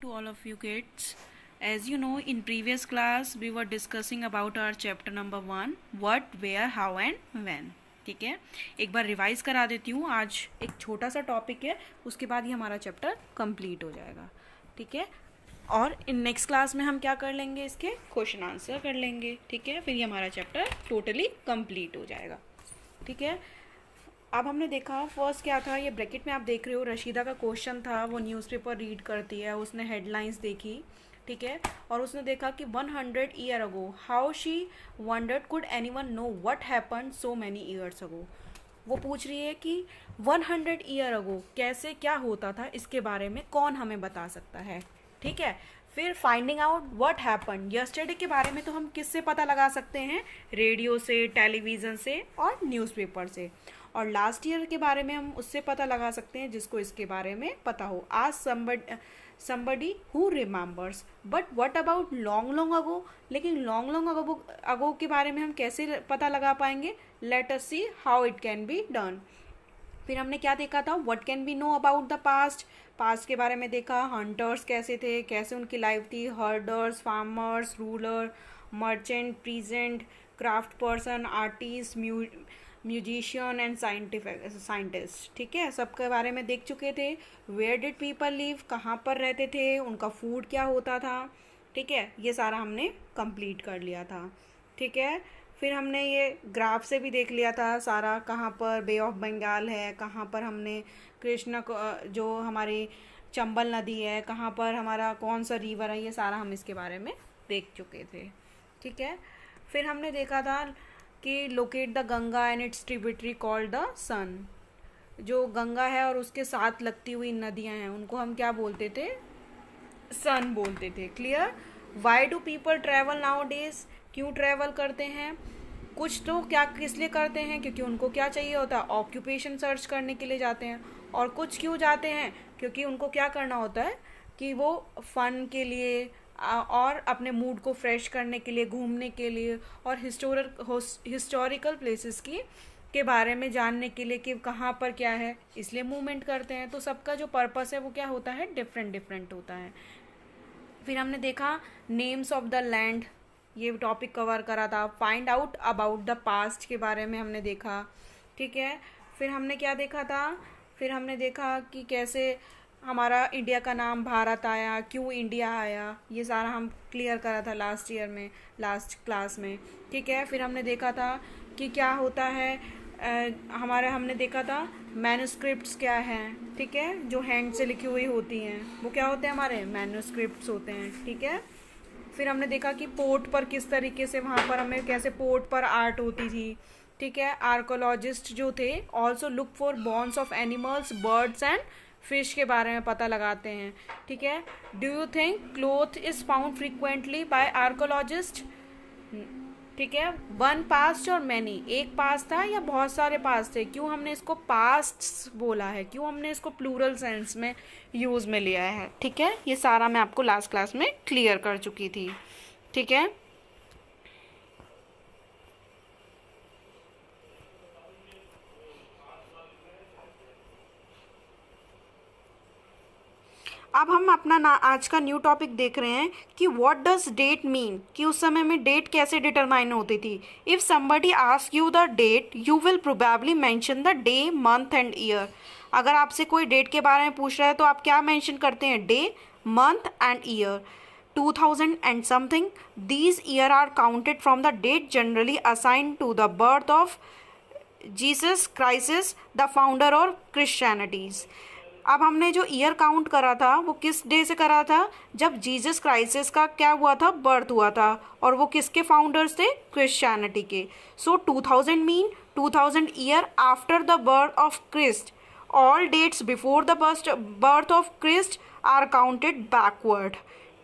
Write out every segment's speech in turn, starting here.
To all of you kids. As you know, in previous class we were discussing about our chapter number 1, what, where, how and when. ठीक है, एक बार revise करा देती हूँ. आज एक छोटा सा टॉपिक है, उसके बाद ही हमारा चैप्टर कंप्लीट हो जाएगा. ठीक है, और इन नेक्स्ट क्लास में हम क्या कर लेंगे, इसके क्वेश्चन आंसर कर लेंगे. ठीक है, फिर ये हमारा चैप्टर टोटली कंप्लीट हो जाएगा. ठीक है, अब हमने देखा फर्स्ट क्या था, ये ब्रैकेट में आप देख रहे हो रशीदा का क्वेश्चन था. वो न्यूज़पेपर रीड करती है, उसने हेडलाइंस देखी. ठीक है, और उसने देखा कि 100 year ago how she wondered could anyone know what happened so many years ago. वो पूछ रही है कि 100 ईयर अगो कैसे क्या होता था, इसके बारे में कौन हमें बता सकता है. ठीक है, फिर finding out what happened yesterday के बारे में तो हम किससे पता लगा सकते हैं, रेडियो से, टेलीविज़न से और न्यूज़पेपर से. और लास्ट ईयर के बारे में हम उससे पता लगा सकते हैं जिसको इसके बारे में पता हो. आज somebody who remembers. But what about long ago, लेकिन लॉन्ग अगो के बारे में हम कैसे पता लगा पाएंगे. Let us see how it can be done. फिर हमने क्या देखा था, what can be know about the past के बारे में देखा. हंटर्स कैसे थे, कैसे उनकी लाइफ थी. Herders, farmers, ruler, merchant, present, craft person, artist, musician and scientist. ठीक है, सबके बारे में देख चुके थे. वेयर डिड पीपल लिव, कहाँ पर रहते थे, उनका फूड क्या होता था. ठीक है, ये सारा हमने कंप्लीट कर लिया था. ठीक है, फिर हमने ये ग्राफ से भी देख लिया था सारा, कहाँ पर बे ऑफ बंगाल है, कहाँ पर हमने कृष्णा जो हमारी चंबल नदी है, कहाँ पर हमारा कौन सा रिवर है, ये सारा हम इसके बारे में देख चुके थे. ठीक है, फिर हमने देखा था कि locate the Ganga and its tributary called the Son. जो गंगा है और उसके साथ लगती हुई नदियां हैं उनको हम क्या बोलते थे, सन बोलते थे. Clear. Why do people travel now days, क्यों ट्रैवल करते हैं. कुछ तो क्या किस लिए करते हैं, क्योंकि उनको क्या चाहिए होता है, ऑक्यूपेशन सर्च करने के लिए जाते हैं. और कुछ क्यों जाते हैं, क्योंकि उनको क्या करना होता है कि वो फन के लिए और अपने मूड को फ्रेश करने के लिए, घूमने के लिए, और हिस्टोरिकल प्लेसेस के बारे में जानने के लिए कि कहाँ पर क्या है, इसलिए मूवमेंट करते हैं. तो सबका जो पर्पस है वो क्या होता है, डिफरेंट होता है. फिर हमने देखा नेम्स ऑफ द लैंड, ये टॉपिक कवर करा था. Find out about the past के बारे में हमने देखा. ठीक है, फिर हमने क्या देखा था, फिर हमने देखा कि कैसे हमारा इंडिया का नाम भारत आया, क्यों इंडिया आया, ये सारा हम क्लियर करा था लास्ट क्लास में. ठीक है, फिर हमने देखा था कि क्या होता है हमने देखा था मैन्युस्क्रिप्ट्स क्या हैं. ठीक है, जो हैंड से लिखी हुई होती हैं वो क्या होते हैं, हमारे मैन्युस्क्रिप्ट्स होते हैं. ठीक है, फिर हमने देखा कि पोर्ट पर किस तरीके से वहाँ पर हमें कैसे पोर्ट पर आर्ट होती थी. ठीक है, आर्कोलॉजिस्ट जो थे also look for bones of animals, birds and fish के बारे में पता लगाते हैं. ठीक है, do you think cloth is found frequently by archaeologist. ठीक है, वन पास्ट और मैनी, एक पास्ट था या बहुत सारे पास्ट थे. क्यों हमने इसको पास्ट बोला है, क्यों हमने इसको प्लूरल सेंस में यूज में लिया है. ठीक है, ये सारा मैं आपको लास्ट क्लास में क्लियर कर चुकी थी. ठीक है, अब हम अपना आज का न्यू टॉपिक देख रहे हैं कि व्हाट डज डेट मीन, कि उस समय में डेट कैसे डिटरमाइन होती थी. If somebody ask you the date you will probably mention the day, month and year. अगर आपसे कोई डेट के बारे में पूछ रहा है तो आप क्या मेंशन करते हैं, day, month and year. 2000 and something, these year are counted from the date generally assigned to the birth of Jesus Christ the founder और क्रिश्चियनिटीज़. अब हमने जो ईयर काउंट करा था वो किस डे से करा था, जब जीसस क्राइस्ट का क्या हुआ था, बर्थ हुआ था. और वो किसके फाउंडर्स थे, क्रिश्चियनिटी के. So 2000 mean 2000 year after the birth of Christ. All dates before the birth of Christ are counted backward.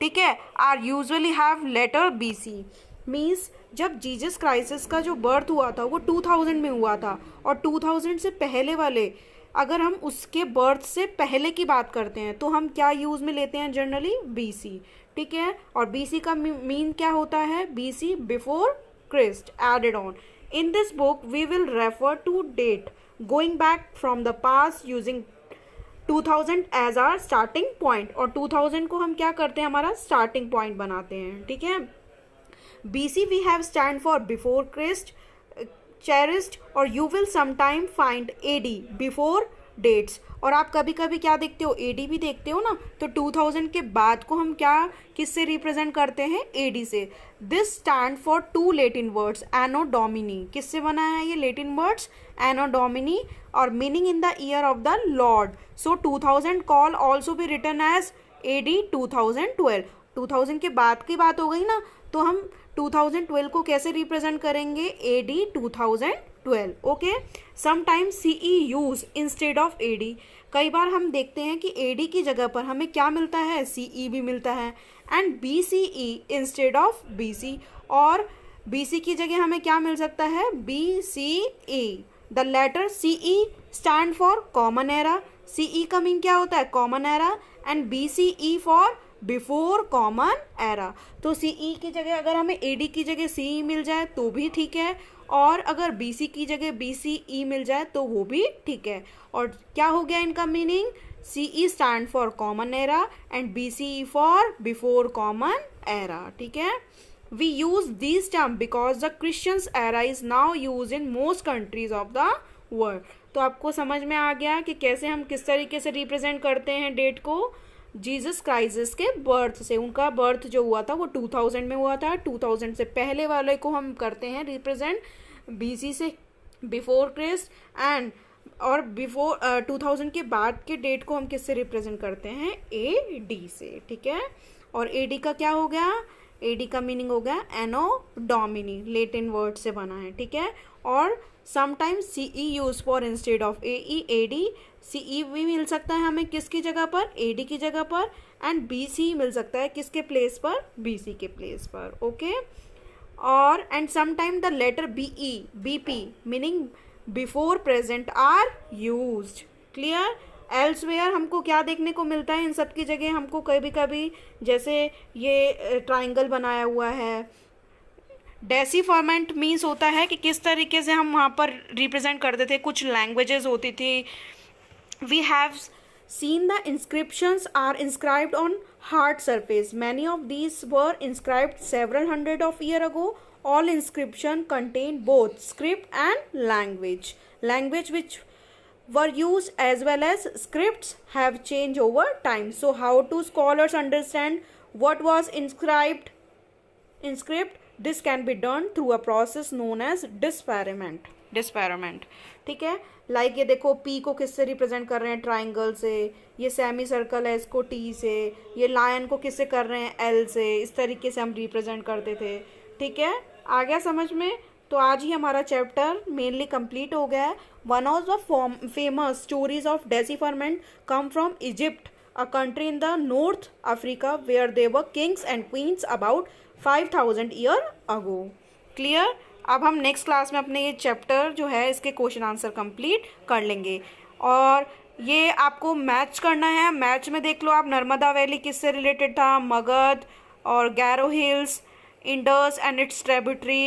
ठीक है, are usually have letter BC. Means जब जीसस क्राइस्ट का जो बर्थ हुआ था वो 2000 में हुआ था, और 2000 से पहले वाले, अगर हम उसके बर्थ से पहले की बात करते हैं तो हम क्या यूज़ में लेते हैं, जनरली BC. ठीक है, और BC का मीन क्या होता है, BC before Christ added on. In this book we will refer to date going back from the past using 2000 as our starting point, और 2000 को हम क्या करते हैं, हमारा स्टार्टिंग पॉइंट बनाते हैं, ठीक है। BC we have stand for before Christ, cherished, और you will sometime find AD before dates. और आप कभी कभी क्या देखते हो, AD भी देखते हो ना, तो 2000 के बाद को हम क्या किससे रिप्रेजेंट करते हैं, AD से। This stand for 2 Latin words, Anno Domini, किससे बना है ये लेटिन वर्ड्स, एनो डोमिनी, और meaning in the year of the Lord. So 2000 call also be written as AD 2012। 2000 के बाद की बात हो गई ना, तो हम 2012 को कैसे रिप्रेजेंट करेंगे, AD 2012, okay. Sometimes CE use instead of AD, कई बार हम देखते हैं कि AD की जगह पर हमें क्या मिलता है, CE भी मिलता है, and BCE instead of BC, और BC की जगह हमें क्या मिल सकता है, BCE। The letter CE stand for common era, CE का मीन क्या होता है, common era, and BCE for before common era. तो CE की जगह अगर हमें AD की जगह CE मिल जाए तो भी ठीक है, और अगर BC की जगह BCE मिल जाए तो वो भी ठीक है। और क्या हो गया इनका meaning, CE stand for common era and BCE for before common era, ठीक है। We use this term because the Christians era is now use in most countries of the world. तो आपको समझ में आ गया कि कैसे हम किस तरीके से रिप्रेजेंट करते हैं डेट को, जीसस क्राइस्ट के बर्थ से। उनका बर्थ जो हुआ था वो 2000 में हुआ था, 2000 से पहले वाले को हम करते हैं रिप्रेजेंट BC से बिफोर क्रिस्ट, एंड और बिफोर 2000 के बाद के डेट को हम किससे रिप्रेजेंट करते हैं, AD से, ठीक है। और AD का क्या हो गया, AD का मीनिंग हो गया एनो डोमिनी, लेटिन वर्ड से बना है, ठीक है। और sometimes CE use for instead of AD, CE भी मिल सकता है हमें किसकी जगह पर, AD की जगह पर, एंड BC मिल सकता है किसके प्लेस पर, BC के प्लेस पर, ओके। और and sometime the letter BE, BP meaning before present are used, clear. Elsewhere हमको क्या देखने को मिलता है, इन सब की जगह हमको कभी कभी जैसे ये ट्राइंगल बनाया हुआ है, डेसीफॉर्मेंट मीन्स होता है कि किस तरीके से हम वहाँ पर रिप्रेजेंट करते थे, कुछ लैंग्वेजेस होती थी। We have seen the inscriptions are inscribed on hard surface. Many of these were inscribed several hundred of years ago. All inscription contain both script and language. Language which were used as well as scripts have changed over time. So how do scholars understand what was inscribed in script? This can be done through a process known as disparament. ठीक है, like ये देखो P को किससे represent कर रहे हैं, triangle से, ये सेमी सर्कल है इसको T से, ये लायन को किससे कर रहे हैं, L से, इस तरीके से हम रिप्रेजेंट करते थे, ठीक है। आ गया समझ में। तो आज ही हमारा चैप्टर मेनली कंप्लीट हो गया है। One of the famous stories of decipherment come from Egypt, a country in the north Africa where they were kings and queens about 5000 year ago, clear. अब हम नेक्स्ट क्लास में अपने ये chapter जो है इसके क्वेश्चन आंसर कंप्लीट कर लेंगे, और ये आपको मैच करना है। मैच में देख लो आप, नर्मदा वैली किससे रिलेटेड था, मगध और Garo Hills, Indus and its tributary,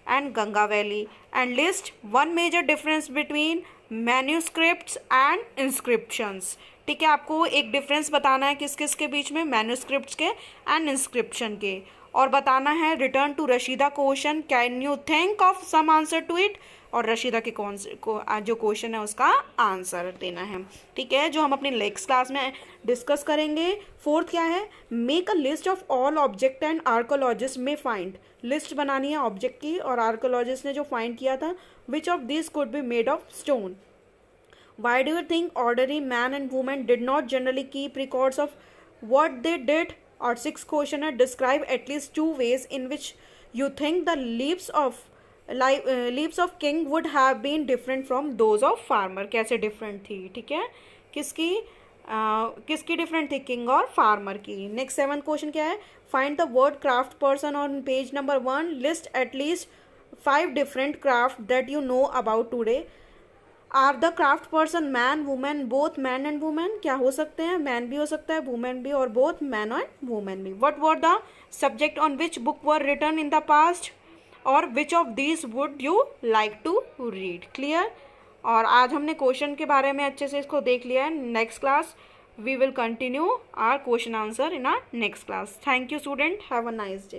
and Ganga valley, and list one major difference between manuscripts and inscriptions, ठीक है। आपको एक डिफरेंस बताना है किस किस के बीच में, मैन्यूस्क्रिप्ट्स के एंड इंस्क्रिप्शन के, और बताना है return to Rashida question, can you think of some answer to it, और रशीदा के जो क्वेश्चन है उसका आंसर देना है, ठीक है, जो हम अपनी नेक्स्ट क्लास में डिस्कस करेंगे। फोर्थ क्या है, make a list of all object and archaeologist में फाइंड, लिस्ट बनानी है ऑब्जेक्ट की और आर्कोलॉजिस्ट ने जो फाइंड किया था, which of this could be made of stone. Why do you think ordinary man and woman did not generally keep records of what they did? Or sixth question है, describe at least 2 ways in which you think the lives of king would have been different from those of farmer. कैसे different थी, ठीक है, किसकी different थी, king और farmer की। Next 7th question क्या है, find the word craft person on page number 1. List at least 5 different craft that you know about today. Are the craft person man women both man and women, क्या हो सकते हैं, man भी हो सकता है वुमेन भी, और बोथ मैन एंड वुमेन भी। What were the subject on which book were written in the past, और which of these would you like to read, clear. और आज हमने क्वेश्चन के बारे में अच्छे से इसको देख लिया है. Next class we will continue our question answer in our next class. Thank you student. Have a nice day.